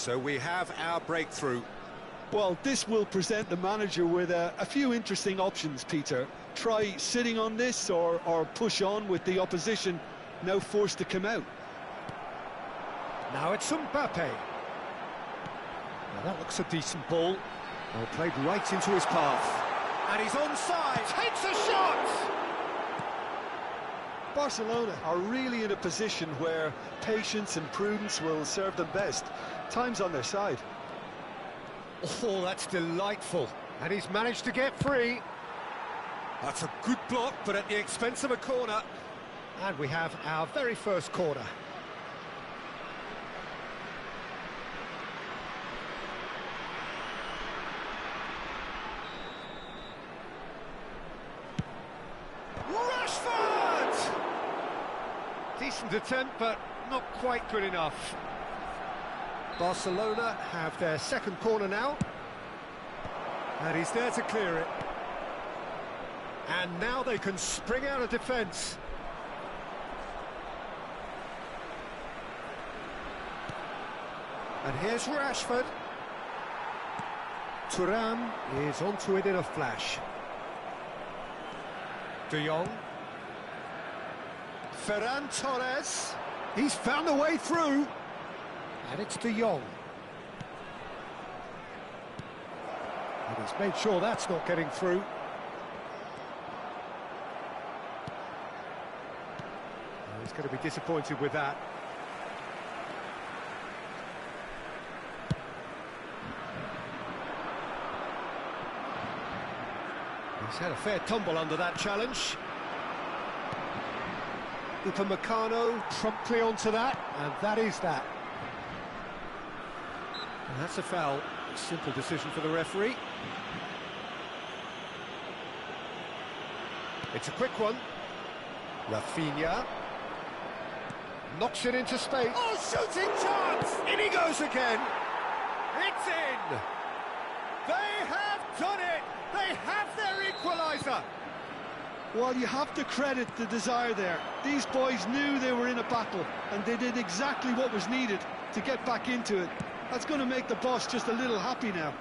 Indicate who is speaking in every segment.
Speaker 1: So we have our breakthrough.
Speaker 2: Well, this will present the manager with a few interesting options, Peter. Try sitting on this or push on with the opposition now forced to come out.
Speaker 3: Now it's Mbappe. Now that looks a decent ball. Well, played right into his path.
Speaker 1: And he's onside.
Speaker 3: Takes a shot!
Speaker 2: Barcelona are really in a position where patience and prudence will serve them best. Time's on their side.
Speaker 3: Oh, that's delightful. And he's managed to get free.
Speaker 1: That's a good block, but at the expense of a corner.
Speaker 3: And we have our very first corner.
Speaker 1: Rashford!
Speaker 3: Decent attempt, but not quite good enough. Barcelona have their second corner now. And he's there to clear it. And now they can spring out of defence. And here's Rashford. Thuram is onto it in a flash. De Jong. Ferran Torres. He's found a way through. And it's De Jong. And he's made sure that's not getting through. And he's going to be disappointed with that. He's had a fair tumble under that challenge. Upamecano promptly onto that, and that is that. And that's a foul. Simple decision for the referee. It's a quick one. Rafinha knocks it into space.
Speaker 1: Oh, shooting chance!
Speaker 3: In he goes again. It's in.
Speaker 1: They have done it! They have their equaliser!
Speaker 2: Well, you have to credit the desire there. These boys knew they were in a battle, and they did exactly what was needed to get back into it. That's going to make the boss just a little happy now.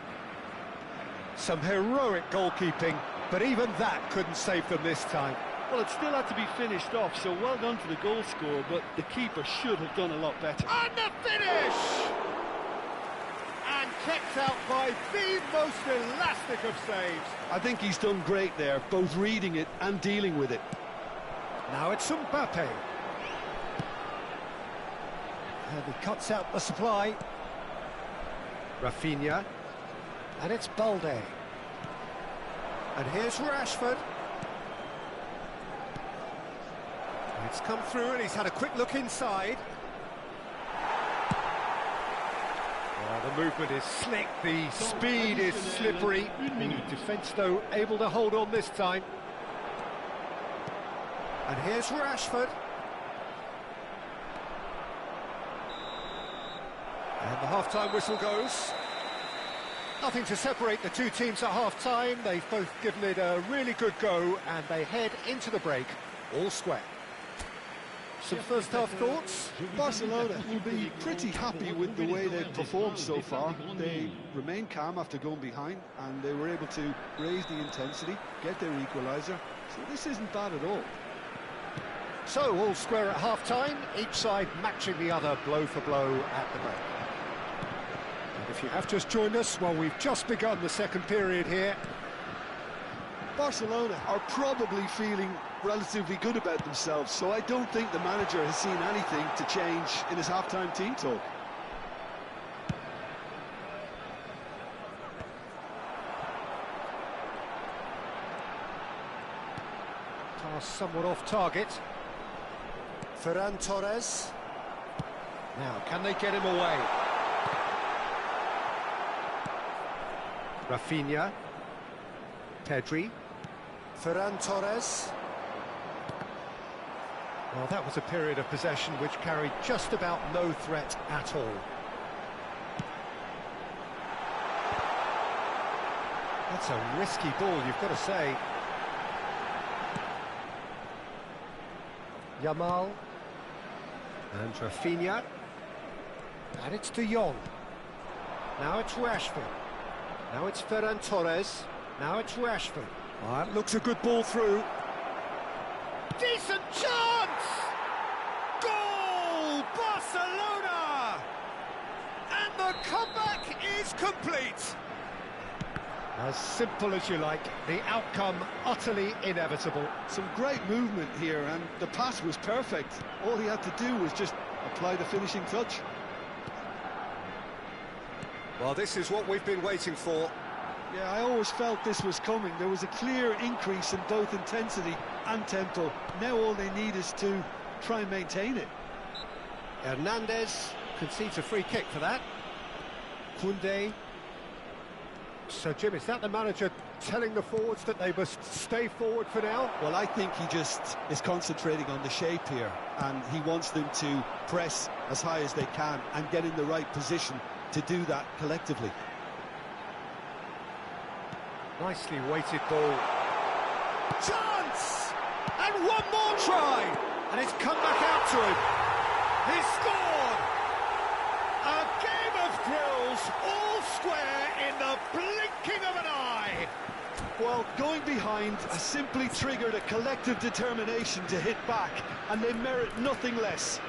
Speaker 3: Some heroic goalkeeping, but even that couldn't save them this time.
Speaker 2: Well, it still had to be finished off, so well done to the goal scorer, but the keeper should have done a lot better.
Speaker 3: And the finish! And kept out by the most elastic of saves.
Speaker 2: I think he's done great there, both reading it and dealing with it.
Speaker 3: Now it's Mbappe. And he cuts out the supply. Rafinha. And it's Balde. And here's Rashford. It's come through and he's had a quick look inside. Oh, the movement is slick, the speed is slippery. The defence, though, able to hold on this time. And here's Rashford. And the half-time whistle goes. Nothing to separate the two teams at half-time. They've both given it a really good go, and they head into the break all square. Some first-half thoughts?
Speaker 2: Barcelona will be pretty happy with the way they've performed so far. They remain calm after going behind, and they were able to raise the intensity, get their equaliser. So this isn't bad at all.
Speaker 3: So, all square at half-time, each side matching the other blow for blow at the break. And if you have just joined us, well, we've just begun the second period here.
Speaker 2: Barcelona are probably feeling relatively good about themselves, so I don't think the manager has seen anything to change in his half-time team talk.
Speaker 3: Pass somewhat off target. Ferran Torres. Now, can they get him away? Rafinha. Pedri. Ferran Torres. Well, that was a period of possession which carried just about no threat at all. That's a risky ball, you've got to say. Yamal. And Rafinha. And it's De Jong. Now it's Rashford. Now it's Ferran Torres. Now it's Rashford. Oh, that looks a good ball through.
Speaker 1: Decent chance! Goal! Barcelona! And the comeback is complete.
Speaker 3: As simple as you like, the outcome utterly inevitable.
Speaker 2: Some great movement here, and the pass was perfect. All he had to do was just apply the finishing touch.
Speaker 3: Well, this is what we've been waiting for.
Speaker 2: Yeah, I always felt this was coming. There was a clear increase in both intensity and tempo. Now all they need is to try and maintain it.
Speaker 3: Hernandez concedes a free kick for that. Koundé. So, Jim, is that the manager telling the forwards that they must stay forward for now?
Speaker 2: Well, I think he just is concentrating on the shape here, and he wants them to press as high as they can and get in the right position to do that collectively.
Speaker 3: Nicely weighted ball.
Speaker 1: Chance! And one more try!
Speaker 3: And it's come back out to him.
Speaker 1: He's scored! A game of thrills, all square in the blinking of an eye!
Speaker 2: Well, going behind has simply triggered a collective determination to hit back, and they merit nothing less.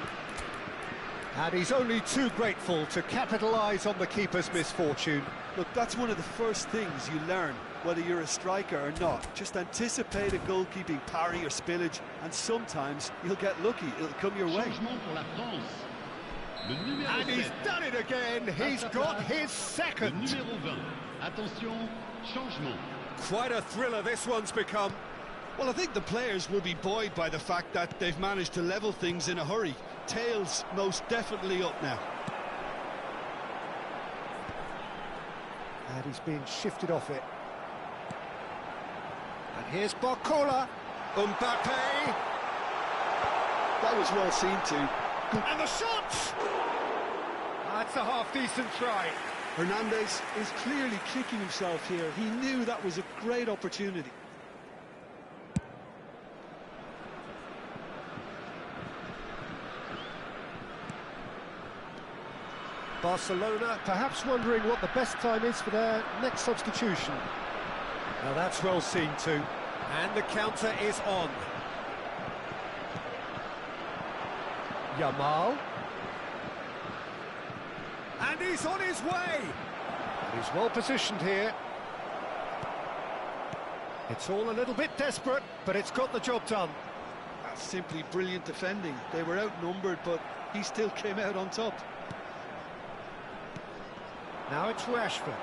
Speaker 3: And he's only too grateful to capitalise on the keeper's misfortune.
Speaker 2: Look, that's one of the first things you learn, whether you're a striker or not. Just anticipate a goalkeeping parry or spillage, and sometimes you'll get lucky. It'll come your way.
Speaker 3: And he's done it again. He's got his second. Quite a thriller this one's become.
Speaker 2: Well, I think the players will be buoyed by the fact that they've managed to level things in a hurry. Tails most definitely up now.
Speaker 3: And he's being shifted off it. And here's Barcola. Mbappe.
Speaker 2: That was well seen too.
Speaker 1: And the shot!
Speaker 3: That's a half-decent try.
Speaker 2: Hernandez is clearly kicking himself here. He knew that was a great opportunity.
Speaker 3: Barcelona perhaps wondering what the best time is for their next substitution. Now that's well seen too. And the counter is on. Yamal.
Speaker 1: And he's on his way!
Speaker 3: He's well positioned here. It's all a little bit desperate, but it's got the job done.
Speaker 2: That's simply brilliant defending. They were outnumbered, but he still came out on top.
Speaker 3: Now it's Rashford.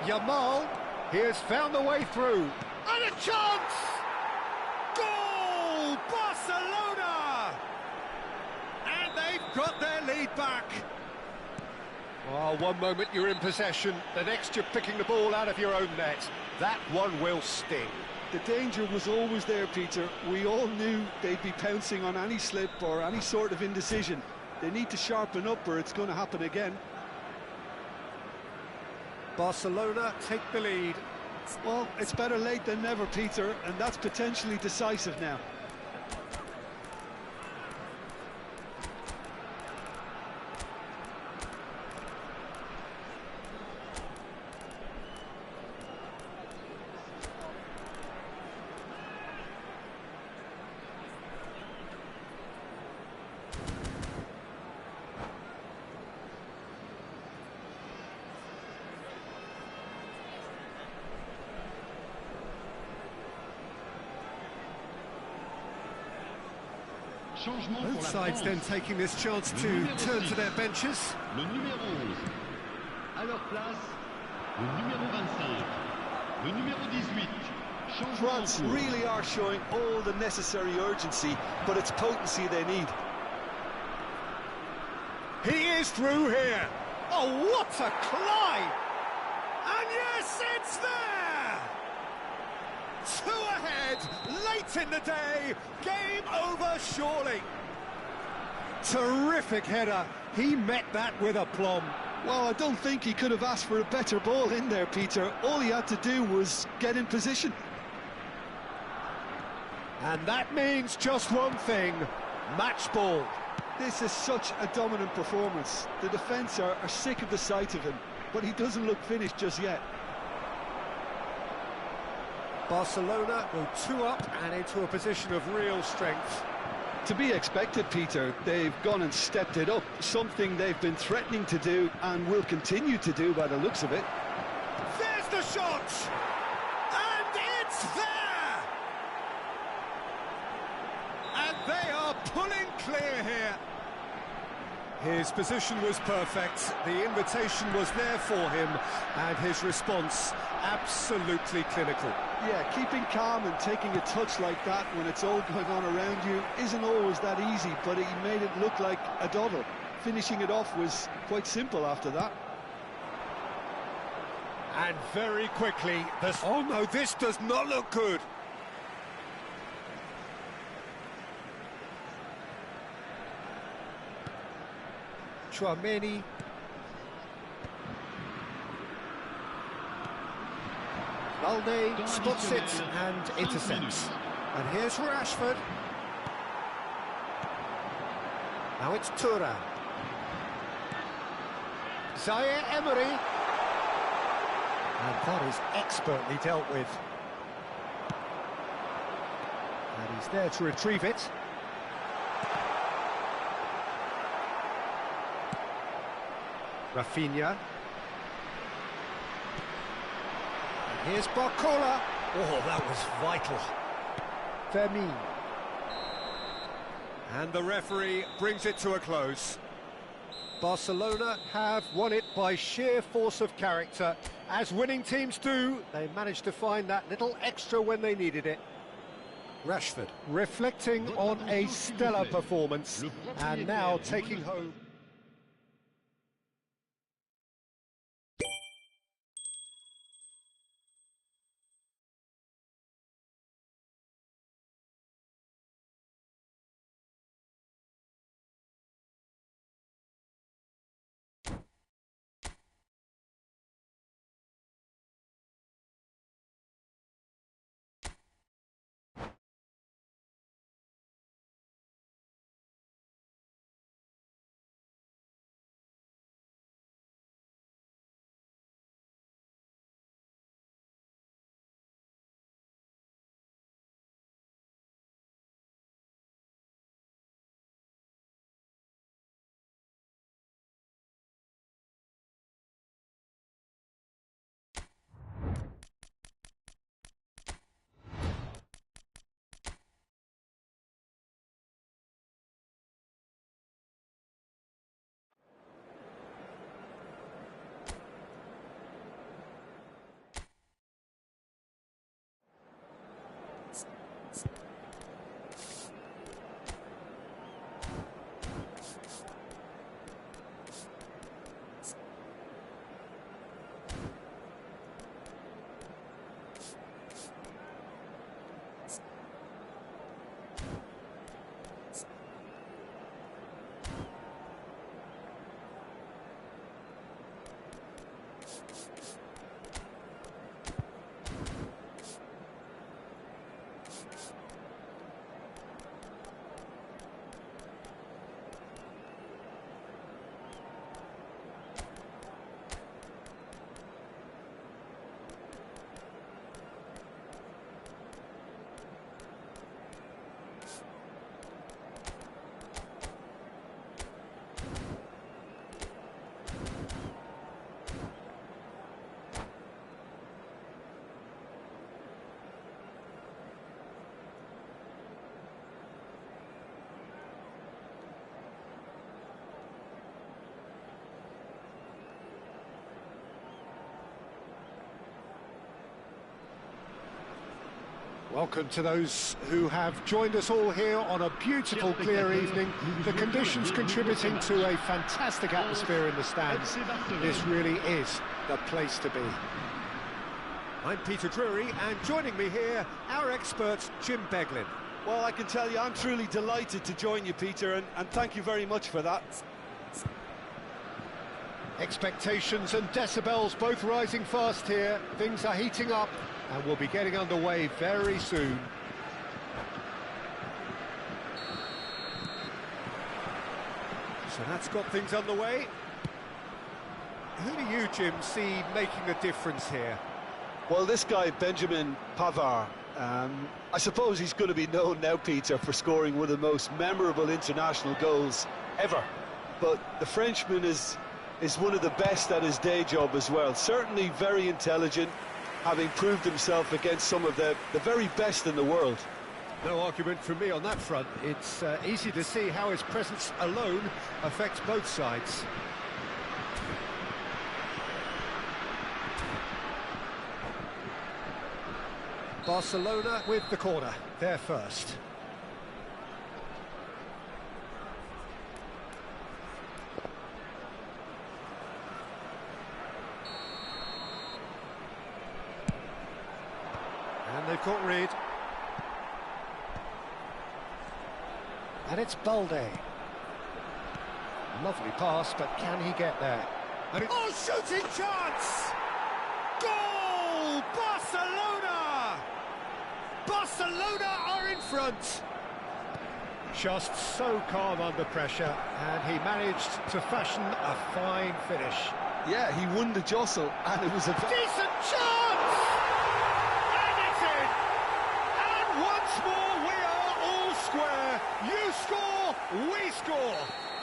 Speaker 3: Yamal, he has found the way through.
Speaker 1: And a chance! Goal! Barcelona! And they've got their lead back.
Speaker 3: Oh, one moment you're in possession, the next you're picking the ball out of your own net. That one will sting.
Speaker 2: The danger was always there, Peter. We all knew they'd be pouncing on any slip or any sort of indecision. They need to sharpen up or it's going to happen again.
Speaker 3: Barcelona take the lead.
Speaker 2: Well, it's better late than never, Peter, and that's potentially decisive now.
Speaker 3: Both sides then taking this chance to turn to their benches.
Speaker 4: Le numéro 11. À leur place, le numéro 25. Le numéro 18.
Speaker 2: France really are showing all the necessary urgency, but it's potency they need.
Speaker 3: He is through here.
Speaker 1: Oh, what a climb! And yes, it's there! Two ahead, late in the day, game over surely.
Speaker 3: Terrific header. He met that with aplomb.
Speaker 2: Well, I don't think he could have asked for a better ball in there, Peter. All he had to do was get in position.
Speaker 3: And that means just one thing, match ball.
Speaker 2: This is such a dominant performance. The defence are sick of the sight of him, but he doesn't look finished just yet.
Speaker 3: Barcelona go 2 up and into a position of real strength.
Speaker 2: To be expected, Peter. They've gone and stepped it up, something they've been threatening to do and will continue to do by the looks of it.
Speaker 1: There's the shot! And it's there! And they are pulling clear here.
Speaker 3: His position was perfect, the invitation was there for him, and his response absolutely clinical.
Speaker 2: Yeah, keeping calm and taking a touch like that when it's all going on around you isn't always that easy, but he made it look like a doddle. Finishing it off was quite simple after that.
Speaker 3: And very quickly, oh no, this does not look good. Chouameni. Valde spots it and intercepts. And here's Rashford. Now it's Thuram. Zaire Emery. And that is expertly dealt with. And he's there to retrieve it. Rafinha. And here's Barcola. Oh, that was vital. Fermin. And the referee brings it to a close. Barcelona have won it by sheer force of character. As winning teams do, they managed to find that little extra when they needed it. Rashford reflecting on a stellar performance and now taking home. Welcome to those who have joined us all here on a beautiful, clear evening. The conditions contributing to a fantastic atmosphere in the stands. This really is the place to be. I'm Peter Drury, and joining me here, our expert, Jim Beglin.
Speaker 2: Well, I can tell you, I'm truly delighted to join you, Peter, and thank you very much for that.
Speaker 3: Expectations and decibels both rising fast here. Things are heating up, and we'll be getting underway very soon. So that's got things underway. Who do you, Jim, see making a difference here?
Speaker 2: Well, this guy, Benjamin Pavard, I suppose he's going to be known now, Peter, for scoring one of the most memorable international goals ever. But the Frenchman is one of the best at his day job as well. Certainly very intelligent, having proved himself against some of the very best in the world.
Speaker 3: No argument from me on that front. It's easy to see how his presence alone affects both sides. Barcelona with the corner, they're first. And they've got rid. And it's Balde. Lovely pass, but can he get there? And
Speaker 1: Oh, shooting chance! Goal! Barcelona! Barcelona are in front!
Speaker 3: just so calm under pressure, and he managed to fashion a fine finish.
Speaker 2: Yeah, he won the jostle, and it was a
Speaker 1: Decent chance! And it's in! And once more we are all square. You score, we score.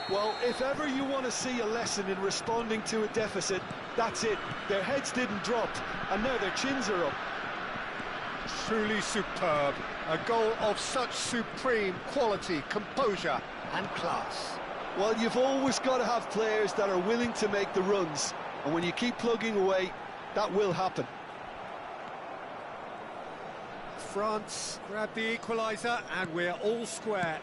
Speaker 2: Well, if ever you want to see a lesson in responding to a deficit, that's it. Their heads didn't drop, and now their chins are up.
Speaker 3: Truly superb. A goal of such supreme quality, composure and class.
Speaker 2: Well, you've always got to have players that are willing to make the runs, and when you keep plugging away, that will happen.
Speaker 3: France grabbed the equaliser, and we're all square.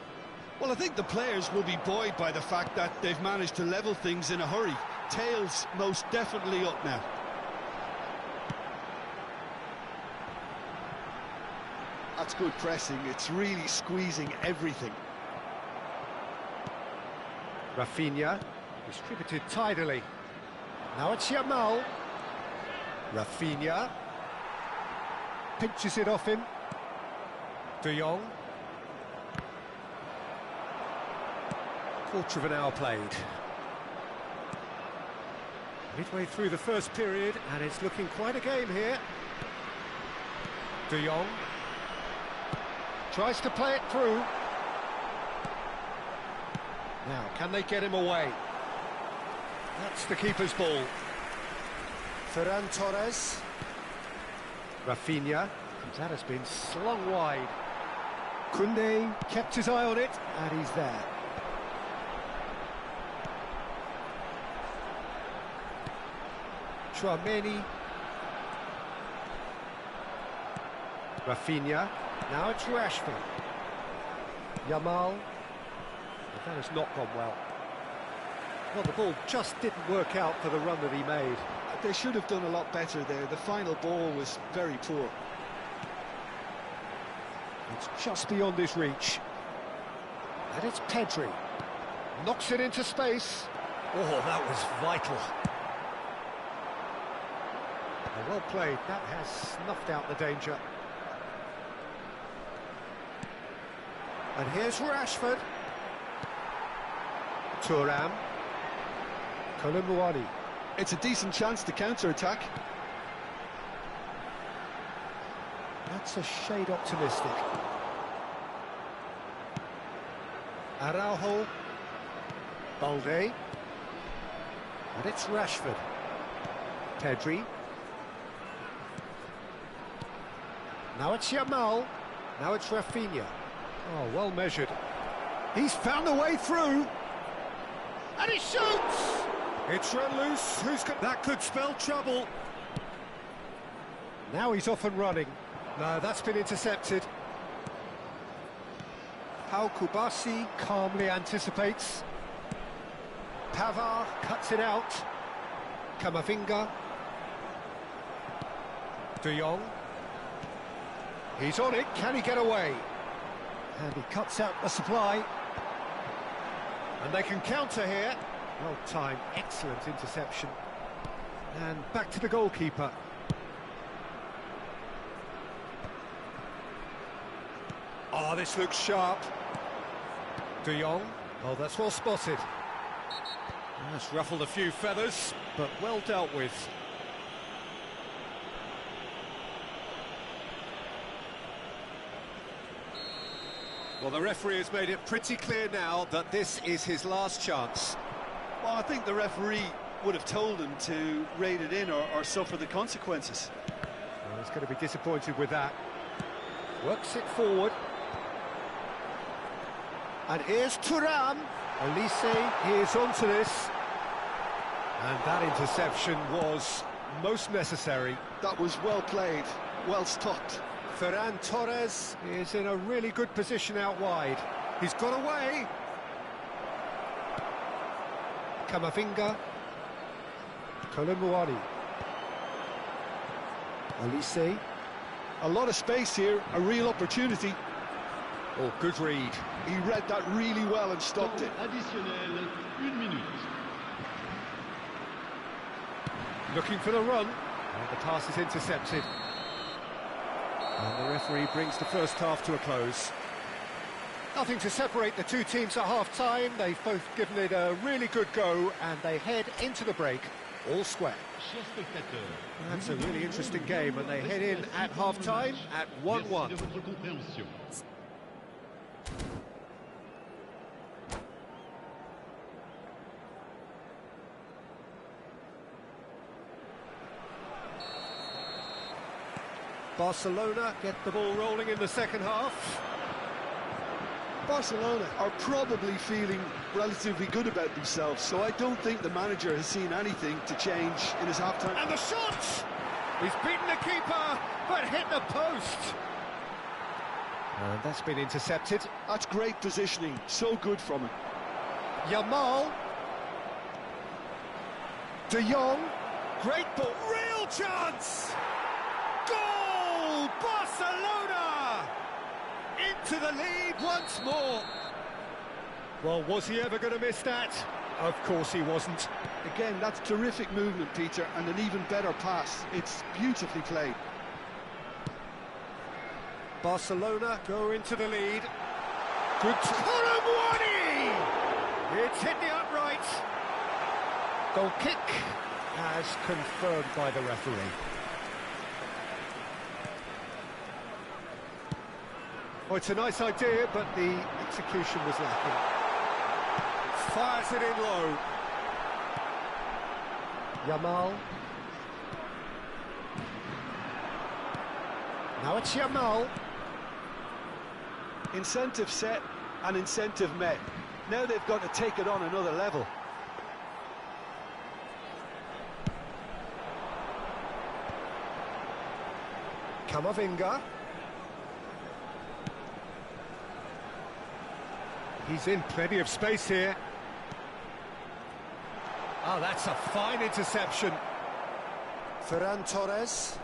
Speaker 2: Well, I think the players will be buoyed by the fact that they've managed to level things in a hurry. Tails most definitely up now. That's good pressing. It's really squeezing everything.
Speaker 3: Rafinha, distributed tidily. Now it's Yamal. Rafinha. Pinches it off him. De Jong. Quarter of an hour played. Midway through the first period, and it's looking quite a game here. De Jong. Tries to play it through. Now, can they get him away? That's the keeper's ball. Ferran Torres. Rafinha. That has been slung wide. Koundé kept his eye on it, and he's there. Chouameni. Rafinha. Now it's Rashford. Yamal. But that has not gone well. Well, the ball just didn't work out for the run that he made.
Speaker 2: They should have done a lot better there. The final ball was very poor.
Speaker 3: It's just beyond his reach. And it's Pedri. Knocks it into space. Oh, that was vital. Well played. That has snuffed out the danger. And here's Rashford. Thuram. Koulibaly.
Speaker 2: It's a decent chance to counter-attack.
Speaker 3: That's a shade optimistic. Araujo. Balde. And it's Rashford. Pedri. Now it's Yamal. Now it's Rafinha. Oh, well measured. He's found a way through.
Speaker 1: And he shoots!
Speaker 3: It's run loose. That could spell trouble. Now he's off and running. No, that's been intercepted. Pau Kubasi calmly anticipates. Pavard cuts it out. Camavinga. De Jong. He's on it. Can he get away? And he cuts out the supply. And they can counter here. Well timed, excellent interception. And back to the goalkeeper. Oh, this looks sharp. De Jong. Oh, that's well spotted. That's ruffled a few feathers, but well dealt with. Well, the referee has made it pretty clear now that this is his last chance.
Speaker 2: Well, I think the referee would have told him to rate it in or suffer the consequences.
Speaker 3: Well, he's going to be disappointed with that. Works it forward. And here's Thuram. Olise is onto this. And that interception was most necessary.
Speaker 2: That was well played, well stopped.
Speaker 3: Ferran Torres is in a really good position out wide. He's got away. Camavinga. Colomboani. Olise.
Speaker 2: A lot of space here, a real opportunity.
Speaker 3: Oh, good read.
Speaker 2: He read that really well and stopped it.
Speaker 4: Additionnel, 1 minute.
Speaker 3: Looking for the run. And the pass is intercepted. And the referee brings the first half to a close. Nothing to separate the two teams at half-time. They've both given it a really good go, and they head into the break all square.
Speaker 4: Chers spectateurs,
Speaker 3: That's a really interesting game, and they head in at half-time at 1-1.
Speaker 4: merci de votre compréhension.
Speaker 3: Barcelona get the ball rolling in the second half.
Speaker 2: Barcelona are probably feeling relatively good about themselves, so I don't think the manager has seen anything to change in his half-time.
Speaker 3: And the shot! He's beaten the keeper, but hit the post. And that's been intercepted.
Speaker 2: That's great positioning, so good from him.
Speaker 3: Yamal. De Jong.
Speaker 1: Great ball, real chance! Goal! Barcelona! Into the lead once more.
Speaker 3: Well, was he ever going to miss that? Of course he wasn't.
Speaker 2: Again, that's terrific movement, Peter, and an even better pass. It's beautifully played.
Speaker 3: Barcelona go into the lead. Good Colomboani! It's hit the upright. Goal kick as confirmed by the referee. Well, it's a nice idea, but the execution was lacking. Fires it in low. Yamal. Now it's Yamal.
Speaker 2: Incentive set and incentive met. Now they've got to take it on another level.
Speaker 3: Camavinga. He's in plenty of space here. Oh, that's a fine interception. Ferran Torres.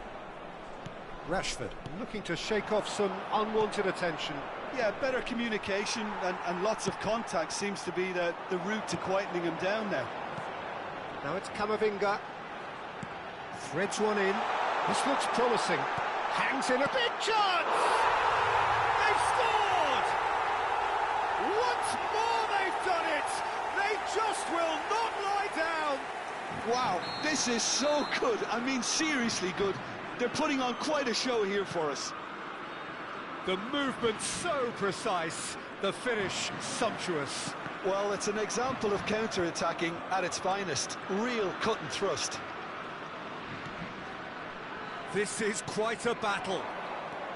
Speaker 3: Rashford looking to shake off some unwanted attention.
Speaker 2: Yeah, better communication and lots of contact seems to be the route to quietening him down now.
Speaker 3: Now it's Camavinga. Threads one in. This looks promising. Hangs in a big chance!
Speaker 1: They've scored! Once more they've done it! They just will not lie down!
Speaker 2: Wow, this is so good. I mean, seriously good. They're putting on quite a show here for us.
Speaker 3: The movement so precise, the finish sumptuous.
Speaker 2: Well, it's an example of counter-attacking at its finest. Real cut and thrust.
Speaker 3: This is quite a battle.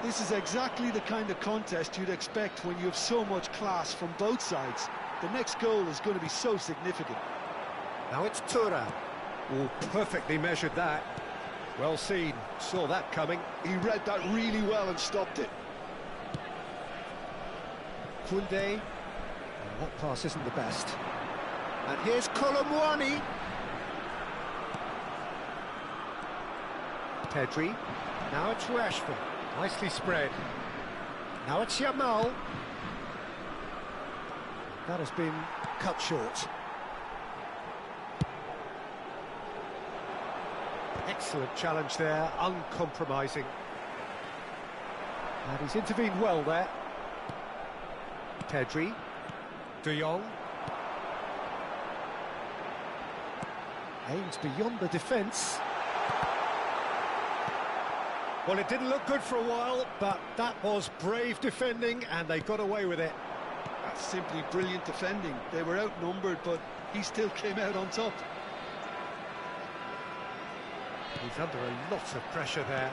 Speaker 2: This is exactly the kind of contest you'd expect when you have so much class from both sides. The next goal is going to be so significant.
Speaker 3: Now it's Thuram. Oh, perfectly measured that. Well seen, saw that coming.
Speaker 2: He read that really well and stopped it.
Speaker 3: Koundé. And that pass isn't the best. And here's Colomboani. Pedri. Now it's Rashford. Nicely spread. Now it's Yamal. That has been cut short. Excellent challenge there, uncompromising. And he's intervened well there. Pedri. De Jong. Aims beyond the defence. Well, it didn't look good for a while, but that was brave defending, and they got away with it.
Speaker 2: That's simply brilliant defending. They were outnumbered, but he still came out on top.
Speaker 3: He's under a lot of pressure there.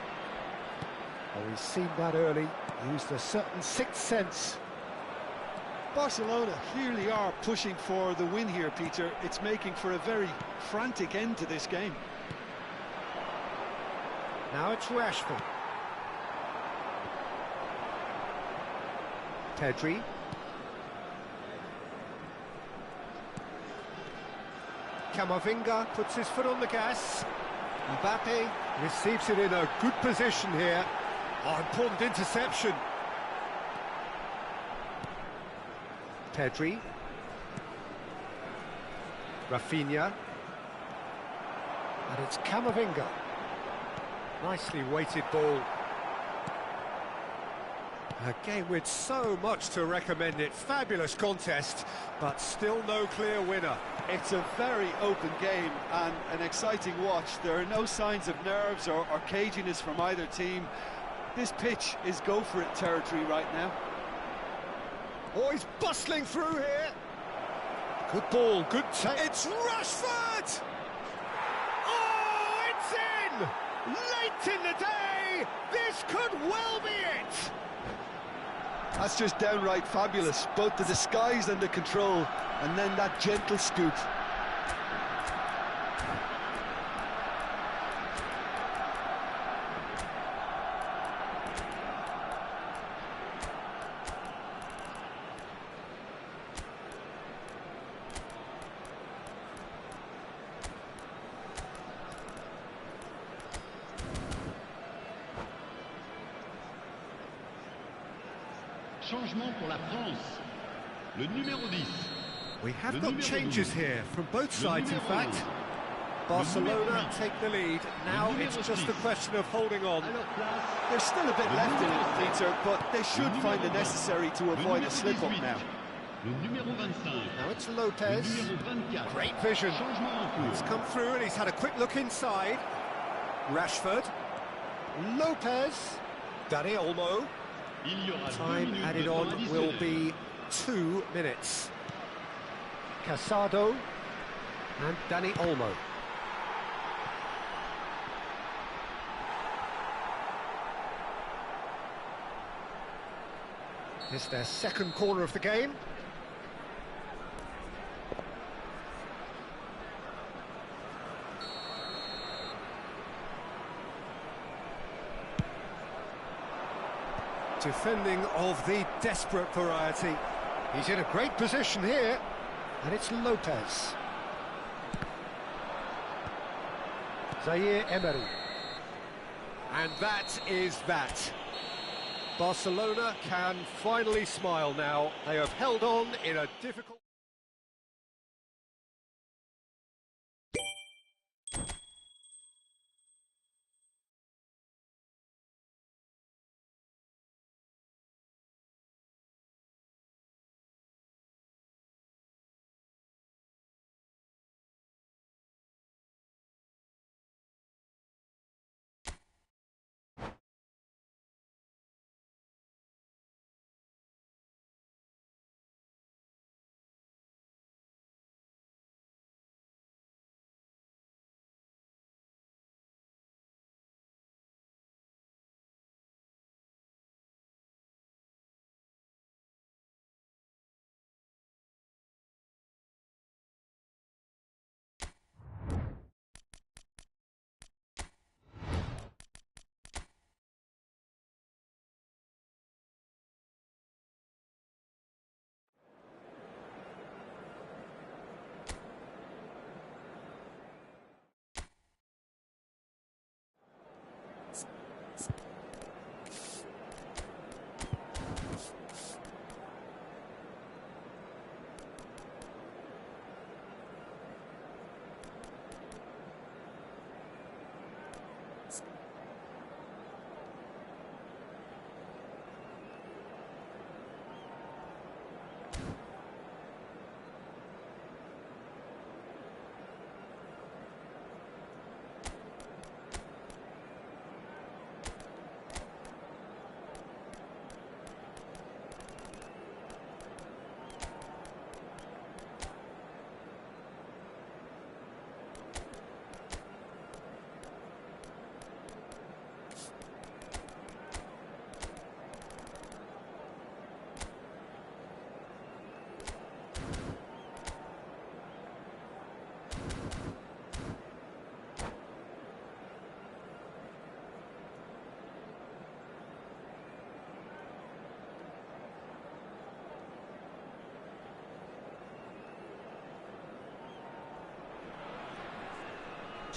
Speaker 3: Oh, he's seen that early, used a certain sixth sense.
Speaker 2: Barcelona clearly are pushing for the win here, Peter. It's making for a very frantic end to this game.
Speaker 3: Now it's Rashford. Pedri. Camavinga puts his foot on the gas. Mbappe receives it in a good position here. Oh, important interception. Pedri. Rafinha. And it's Camavinga. Nicely weighted ball. A game with so much to recommend it. Fabulous contest, but still no clear winner.
Speaker 2: It's a very open game and an exciting watch. There are no signs of nerves or caginess from either team. This pitch is go-for-it territory right now.
Speaker 3: Oh, he's bustling through here. Good ball, good take.
Speaker 1: It's Rashford! Oh, it's in! Late in the day, this could well be it!
Speaker 2: That's just downright fabulous, both the disguise and the control, and then that gentle scoop.
Speaker 4: Changement pour la France. Le numéro 10.
Speaker 3: We have got changes here from both sides, in fact. Barcelona take the lead. Now it's just a question of holding on.
Speaker 2: There's still a bit left in it, Peter, but they should find the necessary to avoid a slip-up now.
Speaker 4: Le numéro 25.
Speaker 3: Now it's Lopez.
Speaker 4: Numéro 24.
Speaker 3: Great vision.
Speaker 4: Changement en cours.
Speaker 3: He's come through and he's had a quick look inside. Rashford. Lopez. Dani Olmo.
Speaker 4: Il y aura 2
Speaker 3: Time
Speaker 4: minutes
Speaker 3: added
Speaker 4: de
Speaker 3: on
Speaker 4: temps
Speaker 3: will
Speaker 4: additionnel.
Speaker 3: be 2 minutes. Casado and Dani Olmo. It's their second corner of the game. Defending of the desperate variety. He's in a great position here, and it's Lopez. Zaire Emery. And that is that. Barcelona can finally smile now. They have held on in a difficult...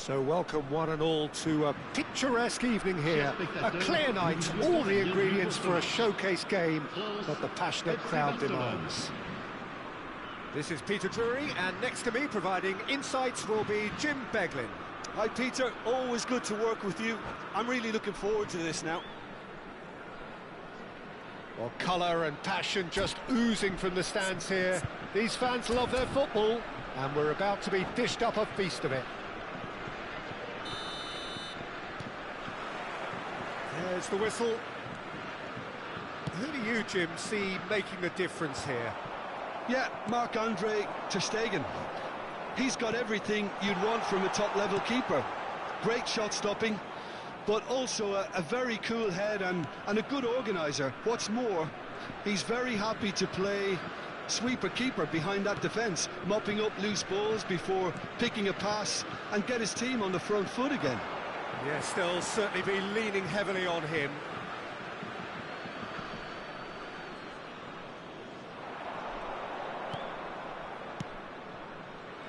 Speaker 3: So welcome one and all to a picturesque evening here. A clear night, all the ingredients for a showcase game that the passionate crowd demands. This is Peter Drury, and next to me providing insights will be Jim Beglin.
Speaker 2: Hi Peter, always good to work with you. I'm really looking forward to this now.
Speaker 3: Well, colour and passion just oozing from the stands here. These fans love their football, and we're about to be dished up a feast of it. There's the whistle. Who do you, Jim, see making the difference here?
Speaker 2: Yeah, Marc-Andre ter Stegen. He's got everything you'd want from a top-level keeper. Great shot stopping, but also a very cool head and a good organiser. What's more, he's very happy to play sweeper-keeper behind that defence, mopping up loose balls before picking a pass and get his team on the front foot again.
Speaker 3: Yes, they'll certainly be leaning heavily on him.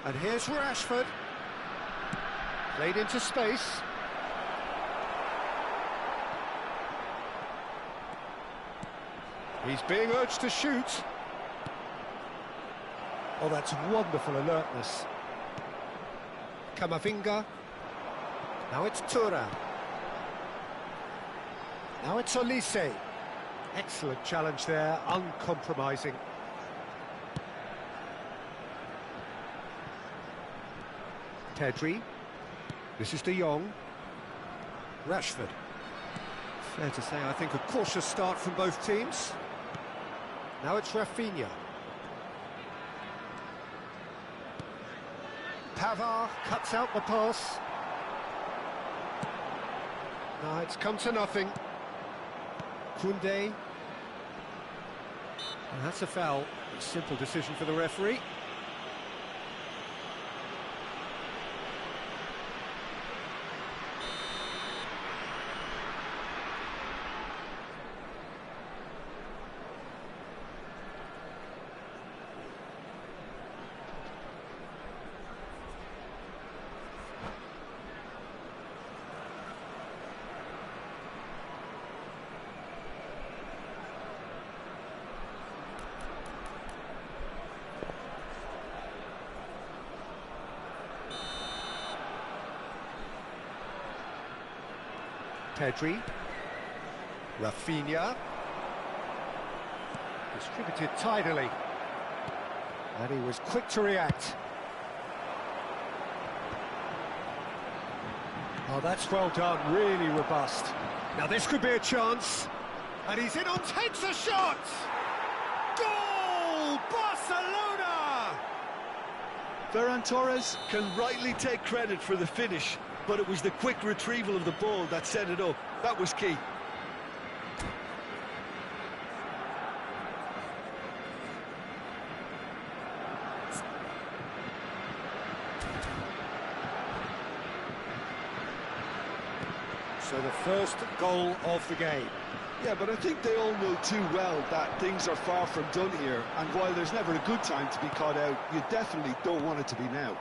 Speaker 3: And here's Rashford. Played into space. He's being urged to shoot. Oh, that's wonderful alertness. Camavinga. Now it's Thuram. Now it's Olise. Excellent challenge there, uncompromising. Pedri. This is De Jong. Rashford. Fair to say, I think, a cautious start from both teams. Now it's Rafinha. Pavard cuts out the pass. No, it's come to nothing. Koundé. And that's a foul. A simple decision for the referee. Pedri, Rafinha, distributed tidily, and he was quick to react. Oh, that's well done, really robust. Now this could be a chance, and he's in on, takes a shot! Goal! Barcelona!
Speaker 2: Ferran Torres can rightly take credit for the finish, but it was the quick retrieval of the ball that set it up. That was key.
Speaker 3: So the first goal of the game.
Speaker 2: Yeah, but I think they all know too well that things are far from done here, and while there's never a good time to be caught out, you definitely don't want it to be now.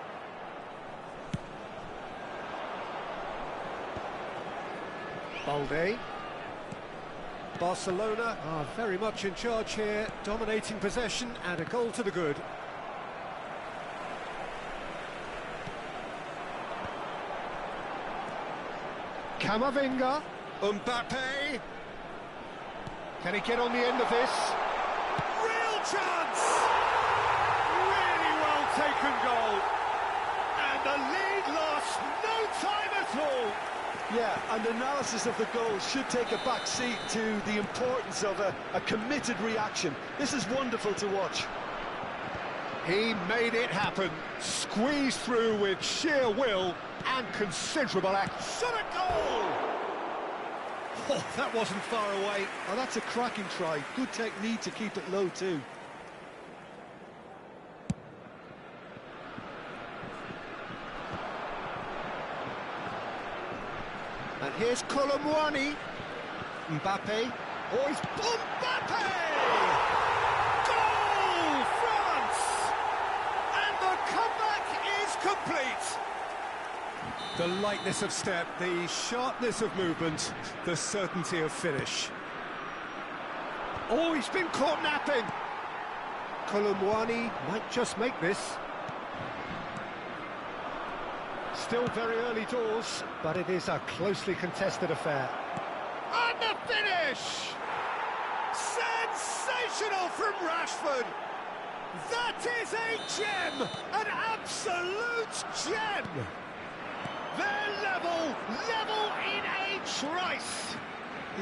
Speaker 3: Balde. Barcelona are very much in charge here, dominating possession and a goal to the good. Camavinga. Mbappe. Can he get on the end of this? Real chance! Really well taken goal. And the lead lost no time at all.
Speaker 2: Yeah, and analysis of the goal should take a back seat to the importance of a committed reaction. This is wonderful to watch.
Speaker 3: He made it happen, squeezed through with sheer will and considerable act. Shot a goal! Oh, that wasn't far away.
Speaker 2: Oh, that's a cracking try. Good technique to keep it low too.
Speaker 3: And here's Colomwani. Mbappe. Oh, he's Mbappe! Goal, France! And the comeback is complete. The lightness of step, the sharpness of movement, the certainty of finish. Oh, he's been caught napping! Kolumwani might just make this. Still very early doors, but it is a closely contested affair.
Speaker 1: And the finish! Sensational from Rashford! That is a gem! An absolute gem! They're level in a trice!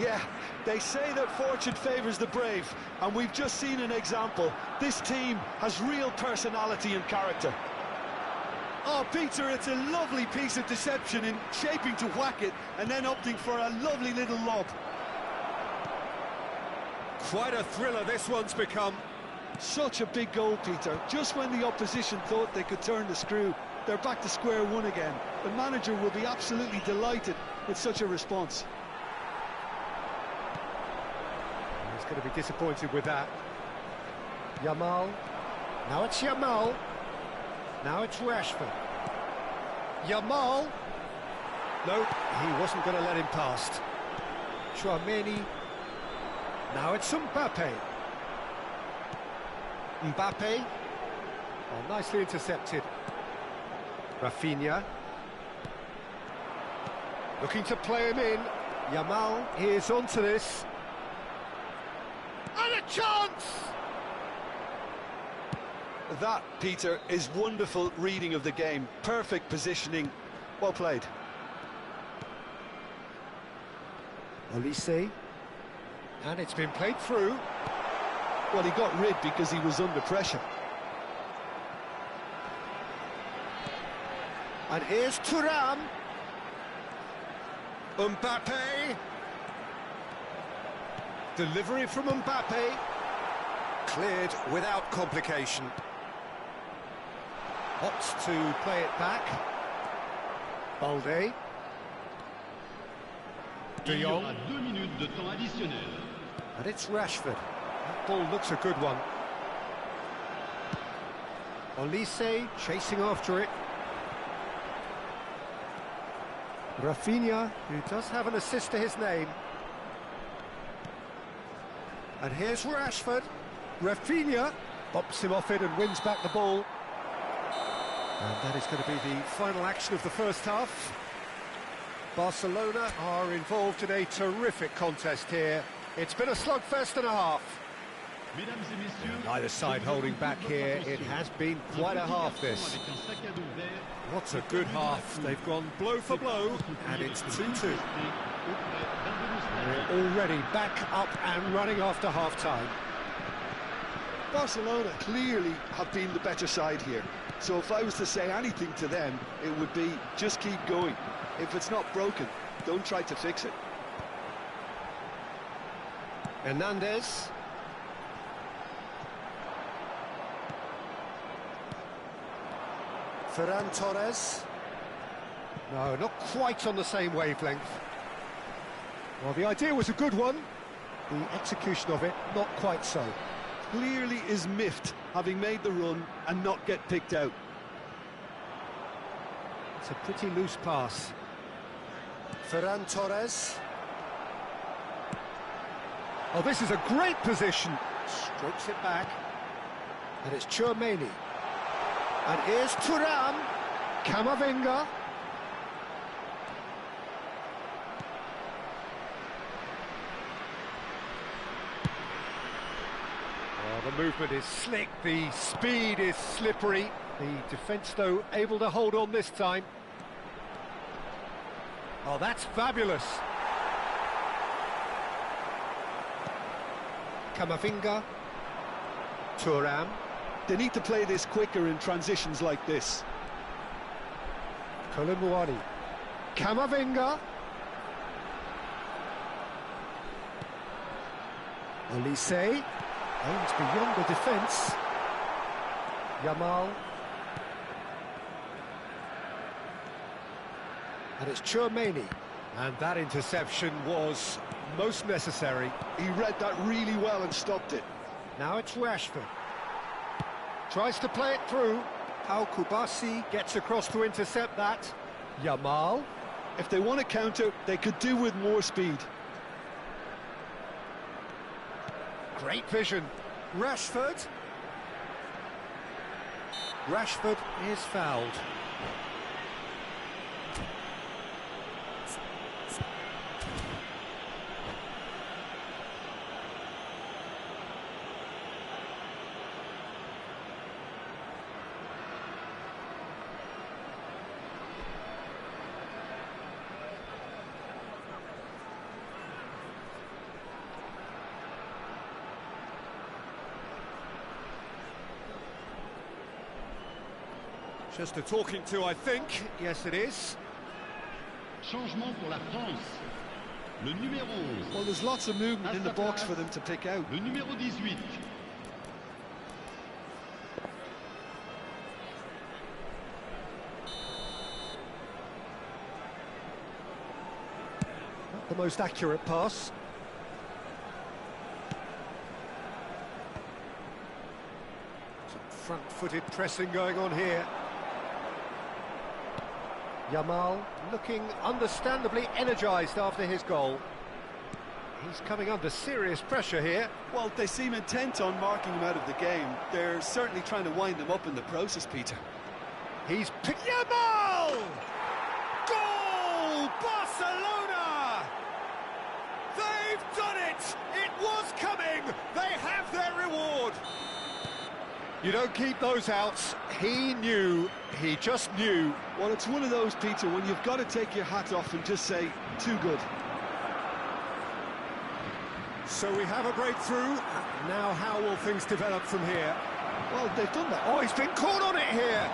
Speaker 2: Yeah, they say that fortune favours the brave, and we've just seen an example. This team has real personality and character. Oh, Peter, it's a lovely piece of deception in shaping to whack it and then opting for a lovely little lob.
Speaker 3: Quite a thriller this one's become.
Speaker 2: Such a big goal, Peter. Just when the opposition thought they could turn the screw, they're back to square one again. The manager will be absolutely delighted with such a response.
Speaker 3: He's going to be disappointed with that. Yamal. Now it's Yamal. Now it's Rashford. Yamal. No, he wasn't going to let him past. Chouameni. Now it's Mbappe. Mbappe. Oh, nicely intercepted. Rafinha. Looking to play him in. Yamal is onto this.
Speaker 1: And a chance!
Speaker 2: That, Peter, is wonderful reading of the game. Perfect positioning. Well played.
Speaker 3: Olise. And it's been played through.
Speaker 2: Well, he got rid because he was under pressure.
Speaker 3: And here's Thuram. Mbappe. Delivery from Mbappe. Cleared without complication. Opts to play it back. Balde. De
Speaker 4: Il y
Speaker 3: Jong.
Speaker 4: aura 2 minutes de temps additionnel.
Speaker 3: And it's Rashford. That ball looks a good one. Olise chasing after it. Rafinha, who does have an assist to his name. And here's Rashford. Rafinha bops him off it and wins back the ball. And that is going to be the final action of the first half. Barcelona are involved in a terrific contest here. It's been a slugfest and a half.
Speaker 4: Mesdames et messieurs,
Speaker 3: Neither side holding back here. It has been quite a half, this. What a good half. They've gone blow for blow, and it's 2-2. We're already back up and running after half-time.
Speaker 2: Barcelona clearly have been the better side here. So if I was to say anything to them, it would be just keep going. If it's not broken, don't try to fix it.
Speaker 3: Hernandez. Ferran Torres. No, not quite on the same wavelength. Well, the idea was a good one. The execution of it, not quite so.
Speaker 2: Clearly is miffed, having made the run and not get picked out.
Speaker 3: It's a pretty loose pass. Ferran Torres. Oh, this is a great position. Strokes it back. And it's Chouameni. And here's Thuram. Camavinga. Oh, the movement is slick, the speed is slippery. The defence, though, able to hold on this time. Oh, that's fabulous. Camavinga. Thuram.
Speaker 2: They need to play this quicker in transitions like this.
Speaker 3: Kolumwani. Camavinga. Olise. Aims beyond the defence. Yamal. And it's Chouameni. And that interception was most necessary.
Speaker 2: He read that really well and stopped it.
Speaker 3: Now it's Rashford. Tries to play it through. Pau Kubasi gets across to intercept that. Yamal.
Speaker 2: If they want to counter, they could do with more speed.
Speaker 3: Great vision. Rashford. Rashford is fouled. Just a talking to, I think. Yes, it is.
Speaker 4: Changement pour la France. Le numéro 11.
Speaker 2: Well, there's lots of movement in the box for them to pick out.
Speaker 4: Le numéro 18.
Speaker 3: Not the most accurate pass. Some front-footed pressing going on here. Yamal looking understandably energised after his goal. He's coming under serious pressure here.
Speaker 2: Well, they seem intent on marking him out of the game. They're certainly trying to wind him up in the process, Peter.
Speaker 3: He's picked...
Speaker 1: Yamal! Goal! Barcelona! They've done it! It was coming! They have their reward!
Speaker 3: You don't keep those outs. He knew, he just knew.
Speaker 2: Well, it's one of those, Peter, when you've got to take your hat off and just say, too good.
Speaker 3: So we have a breakthrough. Now how will things develop from here?
Speaker 2: Well, they've done that.
Speaker 3: Oh, he's been caught on it here.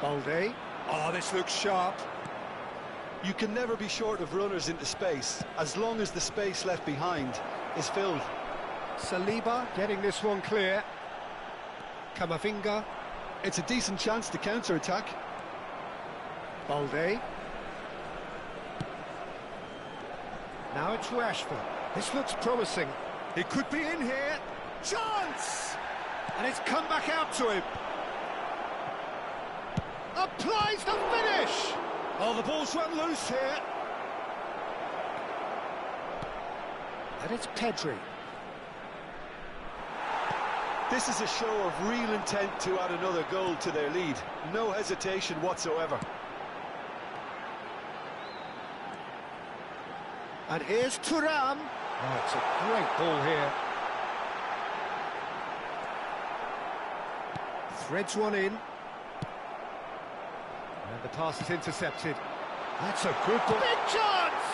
Speaker 3: Balde. Oh, this looks sharp.
Speaker 2: You can never be short of runners into space, as long as the space left behind is filled.
Speaker 3: Saliba getting this one clear. Camavinga.
Speaker 2: It's a decent chance to counter-attack.
Speaker 3: Balde. Now it's Rashford. This looks promising. He could be in here. Chance! And it's come back out to him. Applies the finish! Oh, the ball's run loose here. And it's Pedri.
Speaker 2: This is a show of real intent to add another goal to their lead. No hesitation whatsoever.
Speaker 3: And here's Thuram. Oh, it's a great ball here. Threads one in. And the pass is intercepted. That's a good ball. Big chance!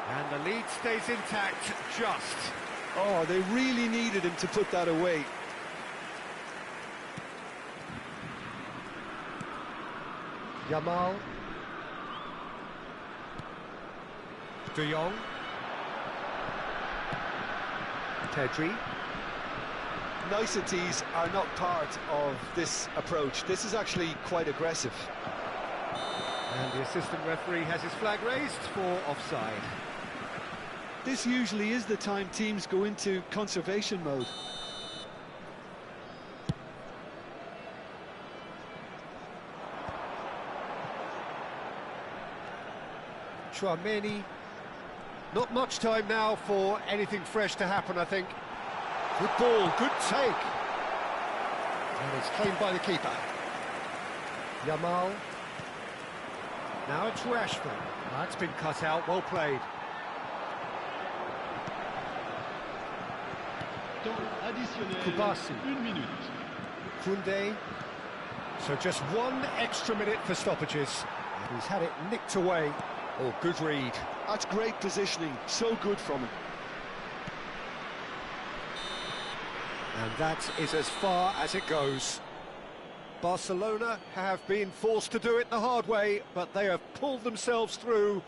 Speaker 3: And the lead stays intact, just.
Speaker 2: Oh, they really needed him to put that away.
Speaker 3: Yamal. De Jong. Pedri.
Speaker 2: Niceties are not part of this approach. This is actually quite aggressive.
Speaker 3: And the assistant referee has his flag raised for offside.
Speaker 2: This usually is the time teams go into conservation mode.
Speaker 3: Chouameni. Not much time now for anything fresh to happen, I think. Good ball, good take. And it's claimed by the keeper. Yamal. Now it's Rashford. That's been cut out, well played.
Speaker 4: Temps additionnel.
Speaker 3: Kubasi.
Speaker 4: 1 minute.
Speaker 3: Koundé. So just one extra minute for stoppages. And he's had it nicked away. Oh, good read.
Speaker 2: That's great positioning, so good from him.
Speaker 3: And that is as far as it goes. Barcelona have been forced to do it the hard way, but they have pulled themselves through.